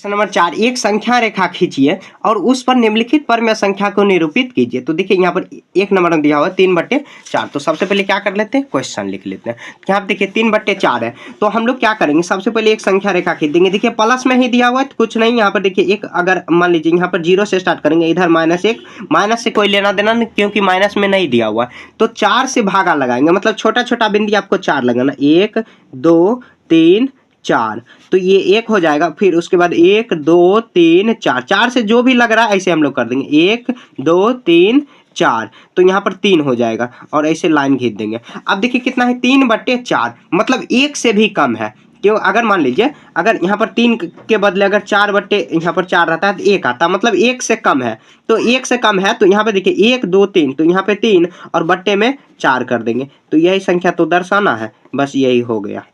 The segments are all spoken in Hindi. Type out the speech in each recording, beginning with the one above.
प्रश्न नंबर 4, एक संख्या रेखा खींचिए और उस पर निम्नलिखित परमेय संख्या को निरूपित कीजिए। तो देखिए यहाँ पर एक नंबर में दिया हुआ है 3/4। तो सबसे पहले क्या कर लेते हैं, क्वेश्चन लिख लेते हैं। यहाँ पे देखिए 3/4 है, तो हम लोग क्या करेंगे, सबसे पहले एक संख्या रेखा खींच देंगे। देखिए प्लस में ही दिया हुआ है तो कुछ नहीं, यहाँ पर देखिए एक, अगर मान लीजिए यहाँ पर 0 से स्टार्ट करेंगे, इधर -1, माइनस से कोई लेना देना नहीं क्योंकि माइनस में नहीं दिया हुआ है। तो 4 से भागा लगाएंगे, मतलब छोटा छोटा बिंदी आपको 4 लगाना, 1 2 3 4। तो ये 1 हो जाएगा, फिर उसके बाद 1 2 3 4, 4 से जो भी लग रहा है ऐसे हम लोग कर देंगे, 1 2 3 4। तो यहाँ पर 3 हो जाएगा और ऐसे लाइन खींच देंगे। अब देखिए कितना है, 3/4, मतलब 1 से भी कम है। क्यों, अगर मान लीजिए अगर यहाँ पर 3 के बदले अगर 4 रहता है तो 1 आता, मतलब 1 से कम है। तो 1 से कम है तो यहाँ पे देखिए 1 2 3, तो यहाँ पे 3 और बट्टे में 4 कर देंगे। तो यही संख्या तो दर्शाना है, बस यही हो गया।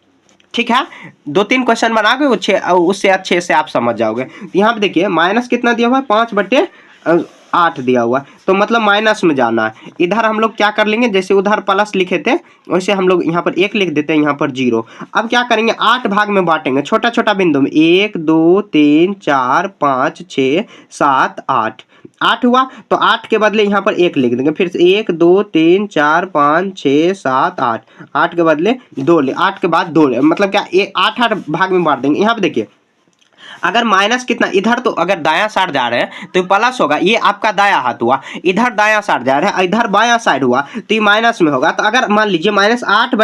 ठीक है, 2-3 क्वेश्चन बनाओगे उससे अच्छे से आप समझ जाओगे। यहाँ पे देखिए माइनस कितना दिया हुआ है, 5/8 दिया हुआ है, तो मतलब माइनस में जाना है। इधर हम लोग क्या कर लेंगे, जैसे उधर प्लस लिखे थे वैसे हम लोग यहाँ पर 1 लिख देते हैं, यहाँ पर 0। अब क्या करेंगे, 8 भाग में बांटेंगे, छोटा छोटा बिंदु में, 1 2 3 4 5 6 7 8। 8 हुआ तो 8 के बदले यहाँ पर 1 लिख देंगे, फिर से 1 2 3 4 5 6 7 8। 8 के बदले 2 8 के बाद 2 मतलब क्या, 8 भाग में बांट देंगे। यहाँ पे देखिए अगर माइनस कितना, इधर तो अगर दायां साइड जा रहे हैं तो प्लस होगा, ये आपका दायां हाथ हुआ, इधर दायां साइड जा रहा है, इधर बायां साइड हुआ तो ये माइनस में होगा। तो अगर मान लीजिए -8/8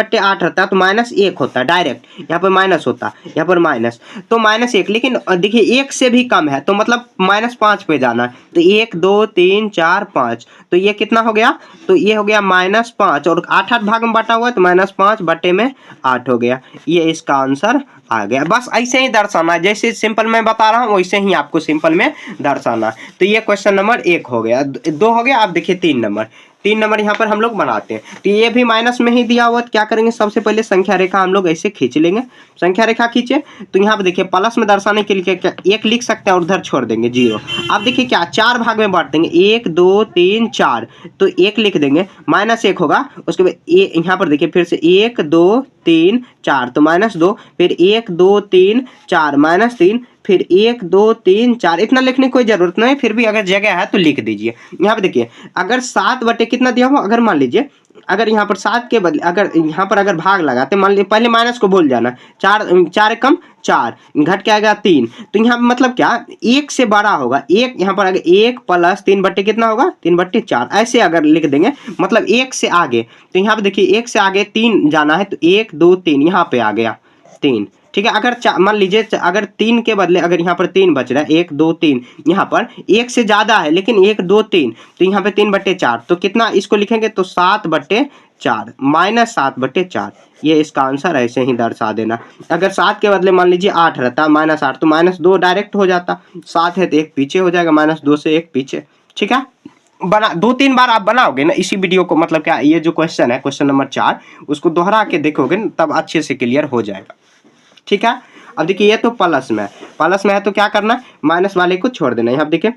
रहता है तो -1 होता है, डायरेक्ट यहाँ पर माइनस होता, यहाँ पर माइनस, तो -1। लेकिन देखिए 1 से भी कम है तो मतलब -5 पे जाना है, तो 1 2 3 4 5, तो ये कितना हो गया, तो ये हो गया -5, और 8 भाग में बांटा हुआ है तो -5/8 हो गया। ये इसका आंसर आ गया। बस ऐसे ही दर्शाना, जैसे सिंपल में बता रहा हूँ वैसे ही आपको सिंपल में दर्शाना। तो ये क्वेश्चन नंबर 1 हो गया, 2 हो गया। अब देखिए 3 नंबर यहाँ पर हम लोग बनाते हैं। तो ये भी माइनस में ही दिया हुआ, तो क्या करेंगे, सबसे पहले संख्या रेखा हम लोग ऐसे खींच लेंगे। संख्या रेखा खींचे तो यहाँ पे देखिए प्लस में दर्शाने के लिए क्या 1 लिख सकते हैं और उधर छोड़ देंगे 0। अब देखिए क्या, 4 भाग में बांट देंगे, 1 2 3 4, तो 1 लिख देंगे, -1 होगा। उसके बाद यहाँ पर देखिए फिर से 1 2 3 4, तो -2, फिर 1 2 3 4 -3, फिर 1 2 3 4। इतना लिखने की कोई जरूरत नहीं, फिर भी अगर जगह है तो लिख दीजिए। यहाँ पे देखिए अगर 7 कितना दिया हुआ, अगर मान लीजिए अगर यहाँ पर 7 के बदले अगर यहाँ पर अगर भाग लगाते, मान लीजिए पहले माइनस को भूल जाना, 4 कम 4 घट के आएगा 3, तो यहाँ मतलब क्या 1 से बड़ा होगा। 1 यहाँ पर अगर 1 + 3 कितना होगा, 3/4, ऐसे अगर लिख देंगे मतलब 1 से आगे। तो यहाँ पे देखिए 1 से आगे 3 जाना है, तो 1 2 3 यहाँ पे आ गया 3। ठीक है, अगर मान लीजिए अगर 3 के बदले अगर यहाँ पर 3 बच रहा है, 1 2 3, यहाँ पर 1 से ज्यादा है लेकिन 1 2 3, तो यहाँ पे 3/4, तो कितना इसको लिखेंगे, तो 7/4 -7/4। ये इसका आंसर ऐसे ही दर्शा देना। अगर 7 के बदले मान लीजिए 8 रहता, -8, तो -2 डायरेक्ट हो जाता, 7 है तो 1 पीछे हो जाएगा, -2 से 1 पीछे। ठीक है, बना 2-3 बार आप बनाओगे ना इसी वीडियो को, मतलब क्या ये जो क्वेश्चन है क्वेश्चन नंबर 4, उसको दोहरा के देखोगे ना तब अच्छे से क्लियर हो जाएगा। ठीक है, अब देखिए ये तो प्लस में है तो क्या करना है, माइनस वाले को छोड़ देना। यहाँ देखिए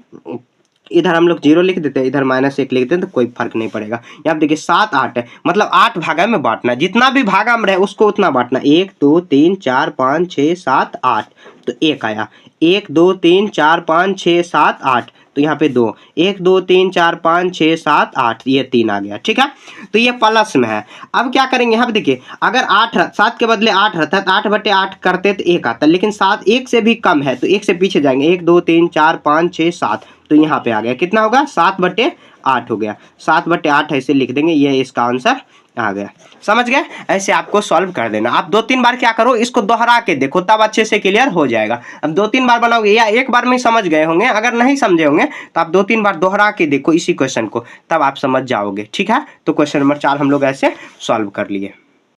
इधर हम लोग 0 लिख देते हैं, इधर -1 लिख देते हैं, तो कोई फर्क नहीं पड़ेगा। यहाँ देखिए 7 8 है, मतलब 8 भागा में बांटना है, जितना भी भागा में रहे उसको उतना बांटना। 1 2 3 4 5 6 7 8, तो 1 आया। 1 2 3 4 5 6 7 8, तो यहाँ पे 2, 1 2 3 4 5 6 7 8, ये 3 आ गया। ठीक है, तो ये प्लस में है। अब क्या करेंगे, यहाँ पे देखिए अगर 7 के बदले 8 रहता है तो 8/8 करते तो 1 आता, लेकिन 7 1 से भी कम है तो 1 से पीछे जाएंगे, 1 2 3 4 5 6 7, तो यहाँ पे आ गया, कितना होगा, 7/8 हो गया। 7/8 ऐसे लिख देंगे, ये इसका आंसर आ गया। समझ गए, ऐसे आपको सॉल्व कर देना। आप 2-3 बार क्या करो, इसको दोहरा के देखो तब अच्छे से क्लियर हो जाएगा। अब 2-3 बार बनाओगे या एक बार में ही समझ गए होंगे, अगर नहीं समझे होंगे तो आप 2-3 बार दोहरा के देखो इसी क्वेश्चन को, तब आप समझ जाओगे। ठीक है, तो क्वेश्चन नंबर 4 हम लोग ऐसे सॉल्व कर लिए।